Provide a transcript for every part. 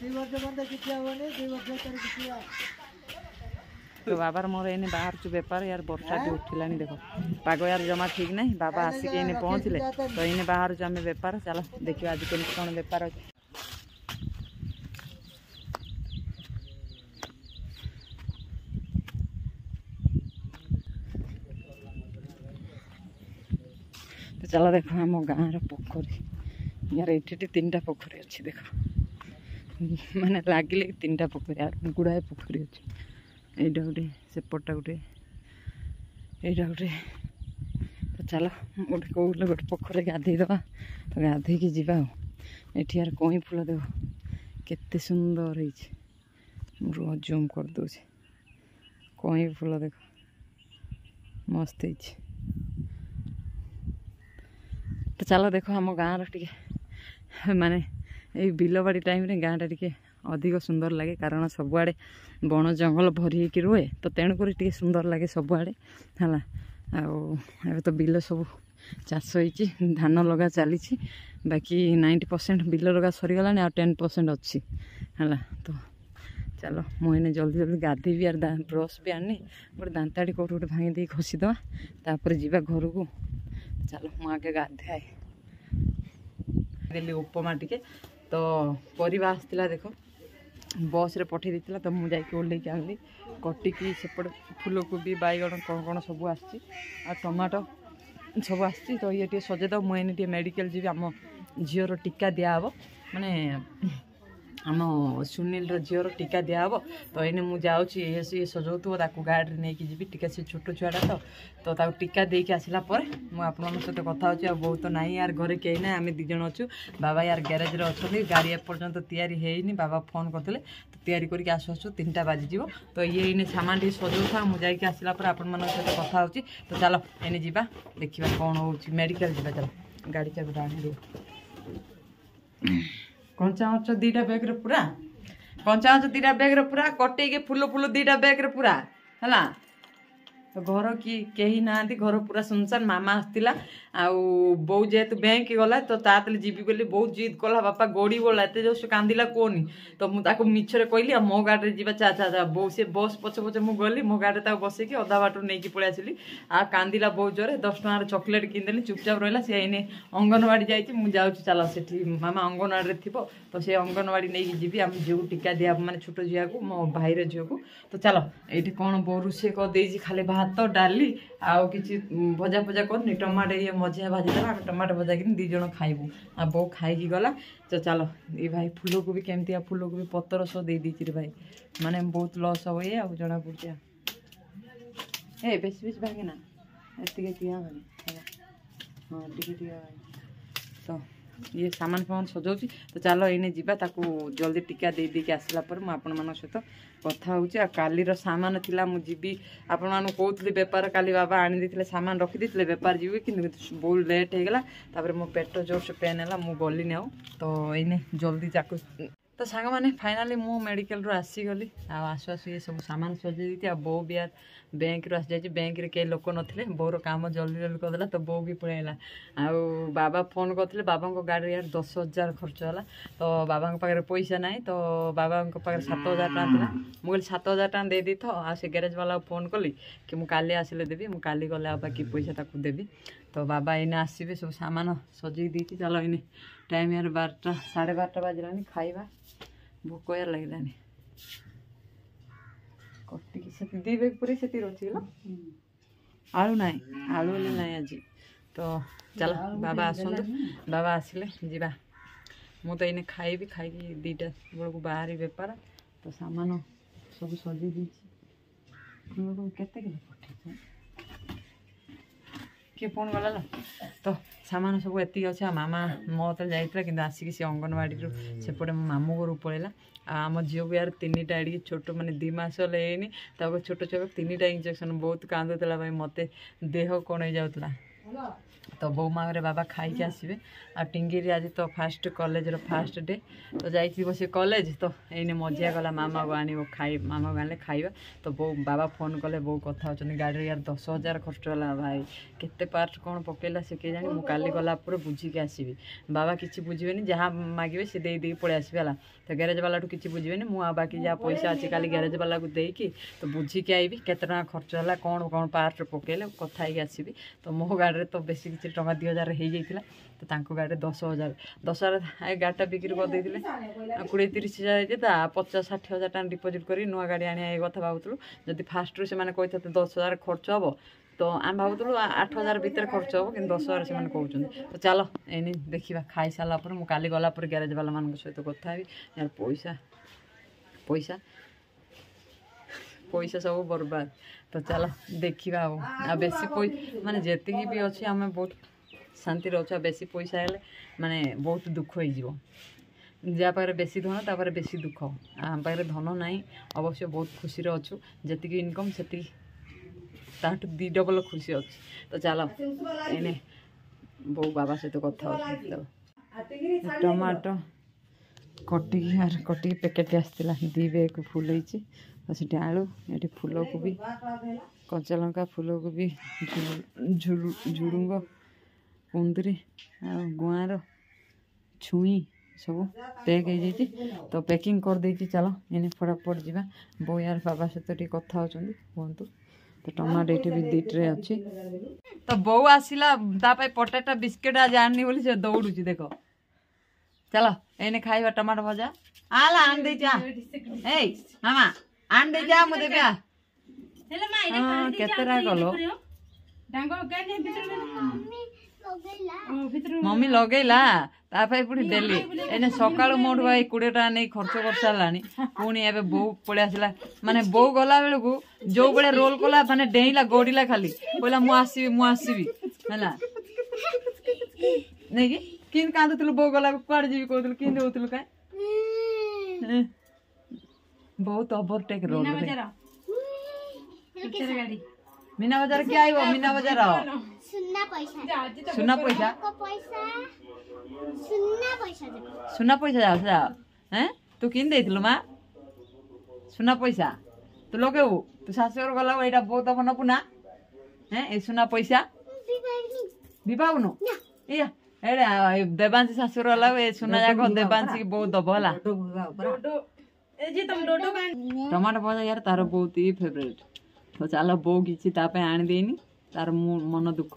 तो बाबार मोर एने बाहर चु बेपार यार बर्षा भी उठिला देख पाग यार जमा ठीक नहीं बाबा आसिक एने पहुँचले तो इने बाहर आम बेपार चलो देखिए आज केमती कौन बेपार अच्छे। तो चलो देखो आम गाँव पोखरी यार ये 3टा पोखरी अच्छी देख माने लगिले 3टा पोखरी यार गुड़ाए पोखरी अच्छे एटा गोटे सेपटा गोटे एटा गोटे। तो चलो गोटे कौन गोटे पोखर गाधेदवा तो गाधे की जीवा एठी यार कई फूल देव केते सुंदर है जूम कर दे कई फूल देख मस्त है। तो चलो देखो आम गाँव टे माने ये बिलबाड़ी टाइम रे गाँटा टे अधिक सुंदर लगे कारण सबुआड़े बण जंगल भरी होकर रुहे तो तेणुक टे सुंदर लगे सबुआड़े है। तो बिल सब चाष हो धान लगा चली बाकी 90% बिल लगा सरीगला आ 10% अच्छी है। तो चलो मुझे जल्दी जल्दी गाधे भी यार ब्रश भी आनी गोटे दांताड़ी कौट गोटे भांगी दी खसीदवा तापर जीवा घर को। चलो मुझे आगे गाधे आए देली उपमा टिके तो परिवा आसला देख बस रे पठे देता तो मुझे ओल्ल आनली कटिकी सेपट फूलकोबी बैगण कौन कौन सब आसी टमाटो सब आसी तो ये टे सजेद मुझे मेडिकल जी आम झीर टीका दिहब माने आम सुनील झीर टीका दिहब तो ये मुझे ये सजाऊव ताकू गाड़ी नहीं जी टीका से छोट छुआटा तो टीका देके आसला मुझे सहित कथा बहुत ना यार घरे कहीं ना आम 2 जन अच्छु बाबा यार गैरेज रे अच्छा गाड़ी एपर्यंत तैयारी बाबा फोन करते तो तैयारी करके आसु आसु 3टा बाजिଯିव तो ये इने सामान टी सजाऊ मुझे आसला आपण सहित कथा होची। तो चलो एने जीवा देखा कौन हो मेडिकल जीवा चलो गाड़ी चाबी आनी कंचा मच 2टा बैग रे पूरा कंचा मच 2टा बैग रे पूरा कटे फूल फूल 2टा बैग रे पूरा है। तो घर कि कहीं ना घर पूरा सुनसान मामा आसला बो जेहेतु बैंक गला तो तातले जीवी बोली बहुत जिद कला बापा गोड़ी बोला एत जो कांदिला कोनी तो मुझे मिछरे कहली मो गाड़ी जी चा चा चा बो से बस पचे पचे मुझे गली मो गाड़ी बसैकी अधा बाट नहीं पलि आसली कांदिला बहुत जोरे 10 टकर चॉकलेट किनदेली चुपचाप रहा सी एने अंगनवाड़ी जाऊँ चल से मामा अंगनवाड़ी थी तो से अंगनवाड़ी नहीं जी आम झील को टीका दिया माने छोट झील को मो भाईर झील को। तो चलो ये कौन बो रोषे कर खाली भात डाली आउ कि भजा फजा करनी टमाटो ये मझिया भाजीदेला आम टमाटो भजा कि 2 जन खाइबू आ बो खाई गला। तो चलो ये भाई फूल को भी केमती फूल को भी पतर सो दे रे भाई माने बहुत लस हम ये जना पड़ा ए बेस बेस भागे ना एतिके भागे हाँ टी तो ये सामान फामान सजाऊँ। तो चलो ये जीवा ताकू जल्दी टीका दे देके आसला पर मुझे सहित कथा हो कालीर सामान थिला मु जीवी आपण कहूली बेपार काली बाबा आनी देते सामान रखी बेपार जीवी कि बहुत लेट हो गला तापर मो पेट जोर से पेन है मु गली ना तो ये जल्दी जाकू। तो सांग मैंने फाइनाली मु मेडिकल रू आसीगली आसु आसु ये सब सामान सजे दी बो भी यार बैंक रू आसी बैंक रे कई लोक नथिले बोर काम जल्दी जल्दी करदेला तो बो भी पळेला बाबा फोन करते बाबा गाड़ी यार 10,000 खर्च है। तो बाबा पाखे पैसा ना तो बाबा पाखे 7,000 टका था मुझे 7,000 टका दे दी तो आ से गैरेज वाला फोन कली कि मुझे काली आसिले देवी मुझे काली गले बाकी पैसा ताकू देवी। तो बाबा इने आसबे सब सामान सजे दी चलो इने टाइम यार 12टा 12:30 बाजलानी खाइबा भोक यार लगलानी कटिकी से 2 बैग पूरी से रोची आलू ना आलू ना आज। तो चलो बाबा आसतु बाबा आसिले जीवा मु तो इने खाइबी खाई 2टा बेलू बाहरी बेपार। तो सामान सब सजे दी केते पठे किए फोन गला तो सामान सब एति अच्छे मामा मत जाइए कि आसिक सी अंगनवाड़ी सेपटे मो मामू घर पड़ेगा आम झील को यार 3टा एडिके छोट मैंने 2 मास लेनी छोट छुआ 3टा इंजेक्शन बहुत कांदुला भाई मत देह कौन हो जाऊला तो बो मांगे बाबा खाई के आसबे आ टिंगी आज तो फास्ट कॉलेज रो फास्ट डे तो जाइए सी कॉलेज तो ये मजिया गला मामा को आनी खाई मामा को आने खाइबा तो बो बाबा फोन कले बो कथा होचनी गाड़ी यार 10,000 खर्च होला भाई केते पार्ट कौन पकेला से के जानी मु काली गला पूरा बुझी के आसबी बाबा किछि बुझिबेनी जहाँ मागिबे से दे दे पळे आसबे हला तो गैरेज वाला किछि बुझिबेनी मु आ बाकी जहाँ पैसा अच्छी काली गैरेज वाला को देकी तो बुझी के आईबी केते टका खर्च होला कौन कौन पार्ट पकेले कथा ही आसबी तो मो गाड़ी तो बेसी किछि टका 2,000 हो जाइए तो तांको गाड़ी 10,000 गाड़ीटा बिक्री कर देते 20-30 हज़ार 50-60 हज़ार टाइम डिपोजिट कर नुआ गाड़ी आने कथा भावुलु जदि फास्ट से 10,000 खर्च हम तो आम भावुलु 8,000 भितर खर्च हम कि 10,000 से कहते तो चलो एनी देखा खाई सारापर मुझे गला ग्यारेज वाला मान सहित कथा यार पैसा पैसा पैसा सब बर्बाद तो चलो देखा आ बेसी माने जेति भी अच्छी आम बहुत शांति अच्छा बेसी पैसा है माने बहुत दुख हो जहाँ पाखे बेसी धन तापर बेसी दुख आम पाखे धन ना अवश्य बहुत खुशी अच्छु जी इनकम से ताठू 2 डबल खुशी अच्छी तो चलो एने बो बाबा सहित कथा टमाटो कटिकी पैकेट आसला 2 बैग फुल होती तो सीट आलू ये फूल को भी कच्चा लंका फूल को भी झुड़ुंग कुंदरी गुआर छुई सब पैक हो तो पैकिंग कर देती चलो इन्हें फटाफट जावा बो यार बाबा सहित टी कथा होचंदी कहतु तो टमाटो ये भी 2 ट्रे अच्छी तो बो आसला पोटाटा बिस्किट आज आनी बोली से दौड़ू देख चलो एने खाइबा टमाटो भजा आला आन दे जा ए मामा आन दे जा मुदे बा केतेरा गलो मम्मी लगेला पुणी डेली एने सकाळु मोड़ भाई 20 टका नहीं खर्च कर सारा पुणी ए बो पड़े आसला माने बो गला बेलू को जो बड़े रोल कला माने डेला गड़िला खाली कहला मुआसबी है नहीं कि कांदुलु बो गला कुआड़े जीवी कहतलु कि होतलु का बहुत ओवरटेक रोड मीना बाजार क्या आइबो मीना बाजार सुना पैसा जाओ हैं तू किन देथिलु मा सुना पैसा तू लगेबू तू शाशुर गला एटा बहुत मन पुना हैं ए सुना पैसा बिबाउनु या एडे देवांशी शाशुर गला ए सुना जाको देवांशी की बहुत दब हला टमाटो भजा यार तार बहुत ही फेवरेट तो चलो बो किसी आनी देनी तार मन दुख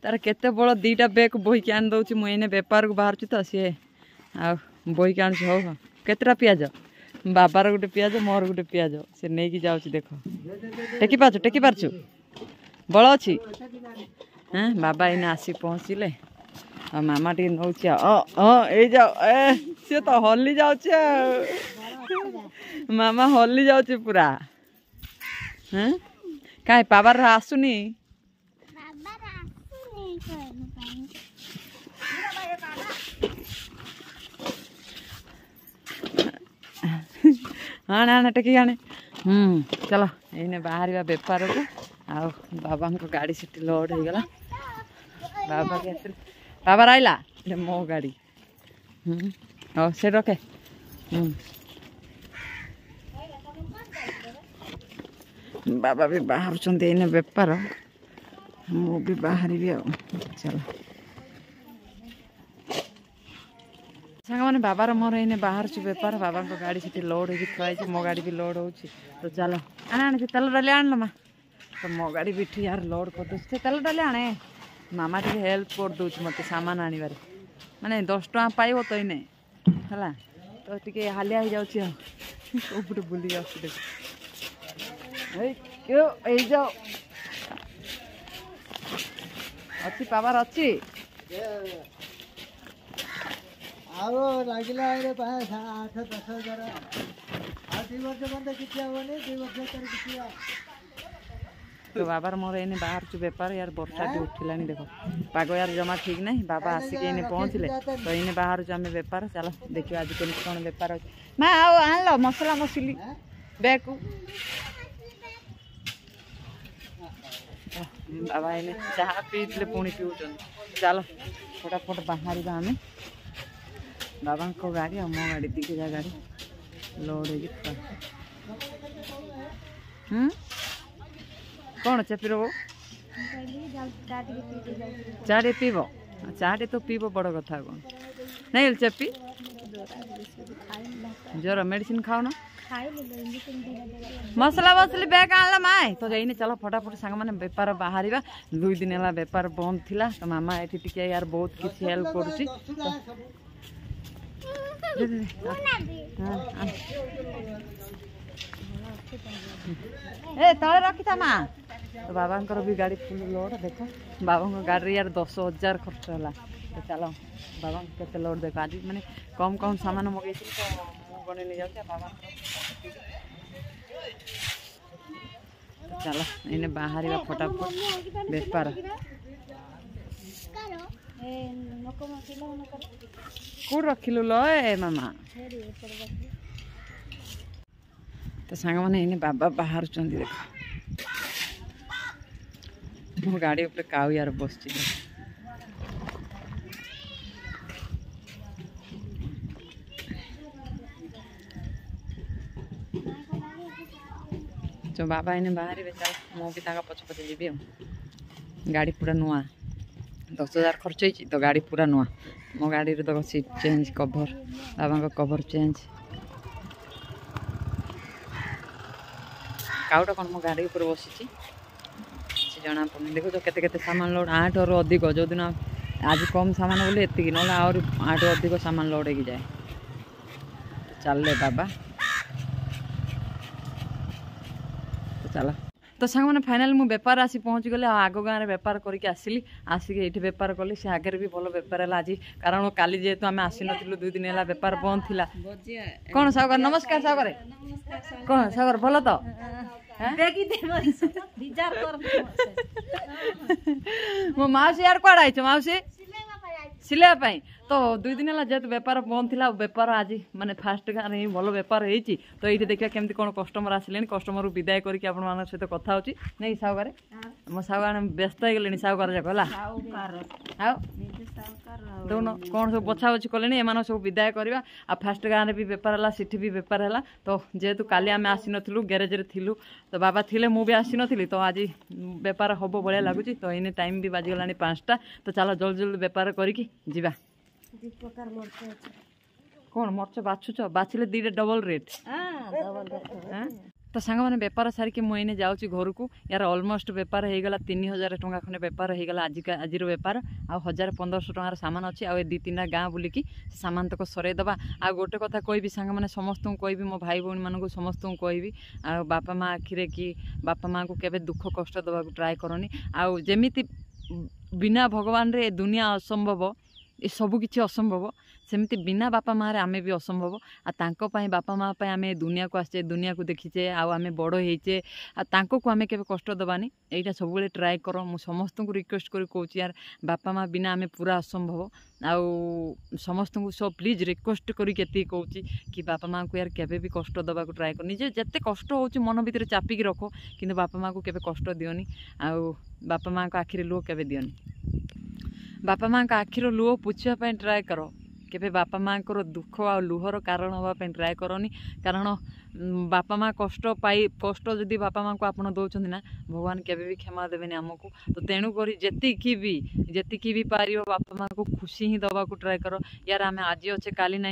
तार केते बड़ 2टा बैग बोही के आनी दउची मुझे बेपार को बाहर तो सी आ बोही के आनी हो केतटा पियाज बाबार गोटे पियाज मोर गोटे पियाज से नहीं कि जाऊँ देख टेकी पारछु बल अच्छी हाँ बाबा इने आसी पहुँचले आ मामा टी नौ जाओ सी तो हल्ली जाऊँ मामा हल्ली जाऊँ पूरा हाँ कहीं पावर आसुनी हाँ ना टेकी आने चलो ये बाहर बेपार को आ बाबा गाड़ी से लोड हो गला बाबा के बाबा आइला मो गाड़ी से रखे बाबा भी बाहर चंदे बेपार मु भी बाहर भी चलो सांग मैंने बाबार मोर इन्हें बाहर छु बेपार बाबा को गाड़ी से लोड हो थी मो गाड़ी भी लोड हो तो चलो आने तेल डाले आन लो माँ तो मो गाड़ी भी यार लोड कर दे तेल डाले आने मामा टे हेल्प कर दौर मत सामान आनबार माने 10 टका पाइब तो इने है तो टे हालिया हो जाऊँ बुली जाऊँ जाओ अच्छी पावर अच्छी लगिला 8-10 हजार 2 वर्ष बंद किसी हेनी 2 वर्ष तो बाबार मोर एने बाहर चु बेपार यार वर्षा भी उठिलानी देखो पाग यार जमा ठीक नहीं बाबा आसिक इने पहुँचले तो इने बाहर चु आम बेपार चलो देखिए आज केमती कौन बेपार अच्छे माँ आओ आन लो मसला मसली बैग को बाबा इने चाहा पीते पुणी पीऊँ चलो फटाफट बाहर आम बाबा को गाड़ी और मो गाड़ी दिखे गाड़ी लोड कौन चेपी रो चाटे पीब चाटे तो पीब बड़ कथा कौन नहीं चेपी ज्वर मेडिसिन खाओ ना मसला मसली बैग आनला माए तो जाइने चलो फटाफट सांग माने बेपार बाहर 2 दिन है बेपार बंद थिला तो मामा एठी टिके यार बहुत किसी हेल्प करूची ए तले रखी था माँ तो बाबा भी गाड़ी फुल लोड देख बाबा गाड़ी यार 10,000 खर्च है तो चलो बाबा के लोड देख आज मैंने कम कम सामान मगई तो गणे नहीं जाऊँ बाबा चलो इन्हें बाहर फटाफट बेपार कौन रखिलु लो ए मामा तो सांग मैंने इन्हें बाबा बाहर देख मो गाड़ी ऊपर काऊ यार बस तो बाबा इन्हें बाहर चल मो भी पछ पछे जी गाड़ी पूरा नुआ 10,000 खर्च होती तो गाड़ी पूरा नुआ मो गाड़ी तो सीट चेंज कवर बाबा का कवर चेंज काउटा कौन मो गाड़ी ऊपर बसी जना पड़े देखो तो केते सामान लोड 8 और अधिक जो दिन आज कम सामान बोले एति ना और 8 अधिक सामान लोड हो जाए चल बाबा तो चला तो सांग मैंने फाइनाल मु बेपार आसी पहुँची गले आग गाँव में बेपार करके आसिली आसिक ये बेपार कली से आगे भी भल बेपार है आज कारण काली जेहेतु आम आसी नु 2 दिन है बेपार बंद थिला कौन सागर नमस्कार सागर कौन सागर भल तो मो माउसी यार कौन आई माउसी सिलाई तो 2 दिन है जेहतु बेपार बंद थिला बेपार आज माने फास्ट गाँव में भल बेपार होती तो ये देखा केमती कौन कस्टमर आसिले कस्टमर विदाय करके आप सहित कथा होची नहीं सागर मो सागर व्यस्त हो गले सागर जाक देखुन कौन सब बछा बछी कले एम सब विदाय करवा आ फास्ट गाँव में भी बेपार है सिटी भी बेपार है तो जेहेतु काली आम आसी नथिलु गैरेज रे थिलु तो बाबा थिले मु भी आसी नथिली तो आज बेपार हम भाया लगुच तो इन टाइम भी बाजिगला 5टा तो चलो जल्दी जल्दी बेपार करके जीवा कौन मर्च बाछुच बाछिले 2टा डबल रेट तो सांग मैंने बेपार सारिकी मुझे जाऊँगी घर को यार ऑलमोस्ट बेपार हो गला 3,000 टंका खंडे बेपार हो गला आज बेपार आ 1,500 टंकार सामान अच्छी आ 2-3टा गाँ बुलिकी सामान तक सरईदबा आ गोटे कथा कहबी सांग मैंने समस्त कहबी मो भाई भौणी मानक समस्त कहबी आ बापा माँ आखिरे कि बापा माँ को केबे दुख कष्ट देवा ट्राए करनी आउ जेमिति बिना भगवान रे दुनिया असंभव ये सबू किसी असंभव सेमती बिना बापा माँ रे आमे भी असंभव आ तांको पाई बापा माँ पाई आमे दुनिया को आसे दुनिया को देखीचे आमे बड़ होइचे आ तांको को आमे केबे कष्ट दबानी एटा सब बेले ट्राए करो मु समस्त को रिक्वेस्ट करी कहूँ यार बापा माँ बिना आमे पूरा असंभव आउ समस्त को सब प्लीज रिक्वेस्ट करी केती कहूँ कि बापा माँ को यार केबे भी कष्ट दबा को ट्राए कर निजे जत्ते कष्ट होची मन भीतर चापिकी रखो किंतु बापा माँ को केबे कष्ट दियोनी आउ बापा माँ को आखिरे लुह केबे दियोनी बापा माँ का आखिर लुह पुछापी ट्राए कर केबे बापा माँ को दुख आ लुहर कारण हाँपाई ट्राए करनी कारण बापा माँ कष्ट पाई कष्ट जदि बापा माँ को आपड़ दौरान ना भगवान केबे भी क्षमा देवेनि आमको तो तेणुक जेतिकी भी पार बापा माँ को खुशी ही दबा को ट्राए कर यार आमे आज अच्छे काली ना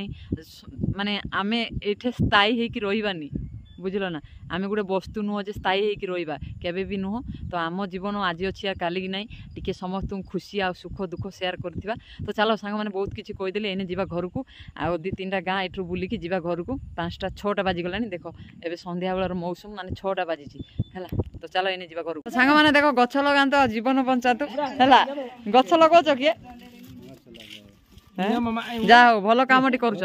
माने आमे एठे स्थायी होइकी रहिबानी बुझल ना आमे गोटे वस्तु नुह जे स्थायी होइकी रहिबा केबे भी नुह तो आम जीवन आज अच्छी काली की नाई टिके समस्त खुशी आ सुख दुख शेयर करथिबा तो चलो सांग मैंने बहुत किसी कहीदेली एने जीवा घर को आ 2-3टा गाँ एठू बुलिकी जीवा घर को 5टा 6टा बाजिगलानी देख एबे संध्या बेलार मौसम माने 6टा बाजिची हैला तो चलो एने जीवा घर को सांग माने देखो गछ लगांतो जीवन बंचातो हैला गछ लगाउछ किए जाओ भलो कामटी करूछ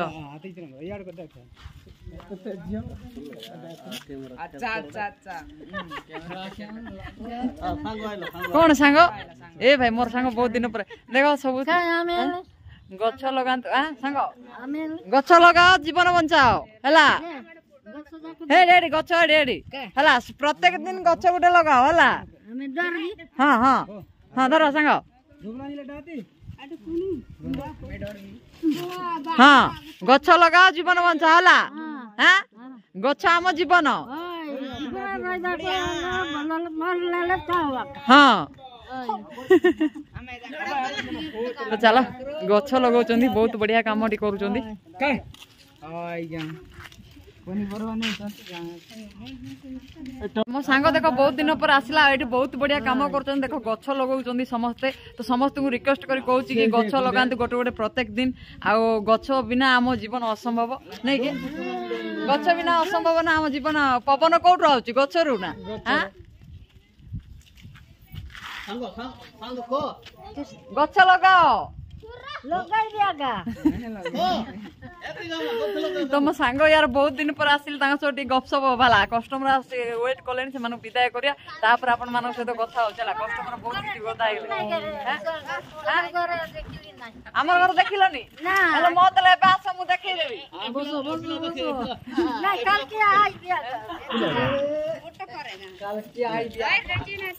कौन सांग ए भाई मोर सांग बहुत दिन पर देखो सब गछ लगांतो सांग गछ लगाओ जीवन बंचाओ हैला हे रेडी गछ रेडी हैला प्रत्येक दिन गछ गुटे लगाओ हैला हाँ हाँ हाँ धर सांग हाँ गछ लगाओ जीवन बंचा है हाँ गछ आम जीवन हाँ तो चलो गछ लगाउँ बहुत बढ़िया काम कर मो सांग देख बहुत दिन पर आसला ये बहुत बढ़िया काम कर देख गछ लगाउँ समस्ते तो समस्त को रिक्वेस्ट कर कहूँ कि गछ लगाते गोटे गोटे प्रत्येक दिन आउ गछ बिना आम जीवन असंभव नहीं कि गछ बिना असंभव ना आम जीवन पवन कौट आउची गछरू ना हाँ गछ लगाओ तो मो सांग यार बहुत दिन पर आसिल गपसप भाला कस्टमर वेट कले से विदाय करिया तापर आपण मानक सहित कथा हो चला कस्टमर बहुत किछि कथा आमर घर देखिलनी हेलो मो तले बास मु देखै देबी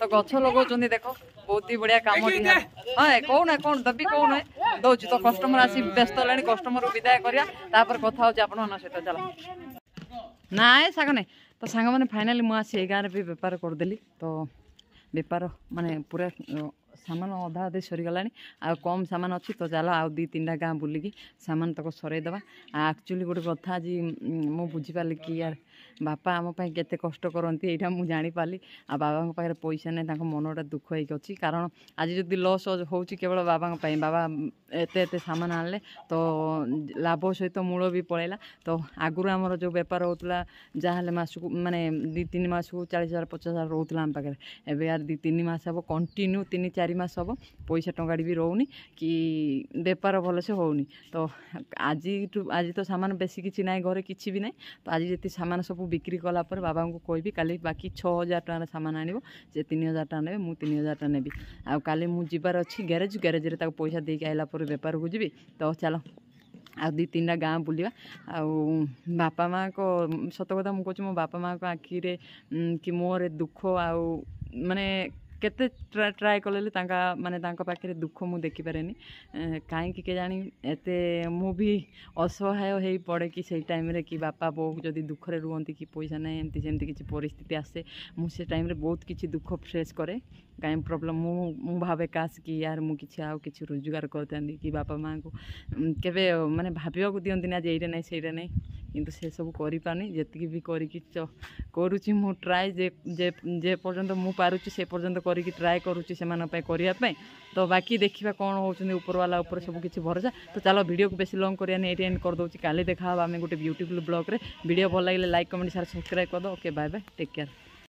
तो गछ लगाउछन्ती देखो बहुत ही बढ़िया काम हाँ कौन कौन दबी कौन दौची तो कस्टमर आसी व्यस्त हेलानी कस्टमर विदाय करिया तापर कथा होची आपण मन सहित चलो ना साग नहीं तो सांग मैंने फाइनाली मुझे आसी गाँव भी बेपार करदेली तो बेपार माने पूरा सामान अधा अधे सरीगला आ कम सामान अच्छी तो चलो आउ दी तीन गाँ बुलिकी सामान तक सरईदेवा एक्चुअली गोटे कथा आज मु बुझीपाली कि यार बापा आम केते कष्ट करती यहाँ मुझे जापारी आ बाबा पाखे पैसा नहीं मनटा दुख होगी अच्छी कारण आज जब लस हो केवल बाबा बाबा एत सामान आनले तो लाभ सहित मूल भी पलैला तो आगुरी आमर जो बेपार होता जहाँ मसक माने 2-3 मास को 40,000 50,000 रोला आम पाखे एवं यार 2-3 मास हम कंटिन्यू 3-4 मास हम पैसा टंकाड़ी भी रोनी कि बेपार भलसे होनी तो आज तो सामान बेसी किसी ना घरे किसी भी ना तो आज जी सामान सब बिक्री कला पर बाबा को कहबी काली बाकी 6,000 टकर सामान आनिबो जे 3,000 टका नेबे मु 3,000 टका नेबी आ काली मु जिबार अछि गैरेज रे ताको पैसा देके आइला पर बेपार को जीबी तो चलो आ 2-3 गाँ बुलिया बापा माँ को सत कथा मुझे कहूँ मो बापा माँ को आखिरे कि मोर दुख आउ माने केते ट्राए कले माने पाखे दुख मु देखी पारे कहीं के जानी एते मु भी असहाय हो पड़े कि से टाइम रे कि बापा बो जदि दुखरे रुहंती कि पैसा नहीं एमती सेमती किसी परिस्थिति आसे मुझे टाइम रे बहुत किसी दुख फेस करे कहीं प्रॉब्लम मु भावे काश कि यार मु किसी आउ किसी रोजगार करता कि बापा माँ को केवे माने भाविया को दियंती ना जे नहीं से नहीं किंतु से सब करि पानी जेतिकी भी करिकी करूची मु ट्राए जे पर्यंत मु पारुची से पर्यंत करिकी ट्राए करूची से माने पे करिया पे तो बाकी देखिबा कोन होउछन ऊपर वाला ऊपर सब किछि भरोसा तो चलो वीडियो को बेसी लॉन्ग करिया नै एंड कर दोची काले देखा आमे गोटे ब्यूटीफुल ब्लॉग रे वीडियो भल लागिले लाइक कमेंट शेयर सब्सक्राइब कर दो okay bye bye take care.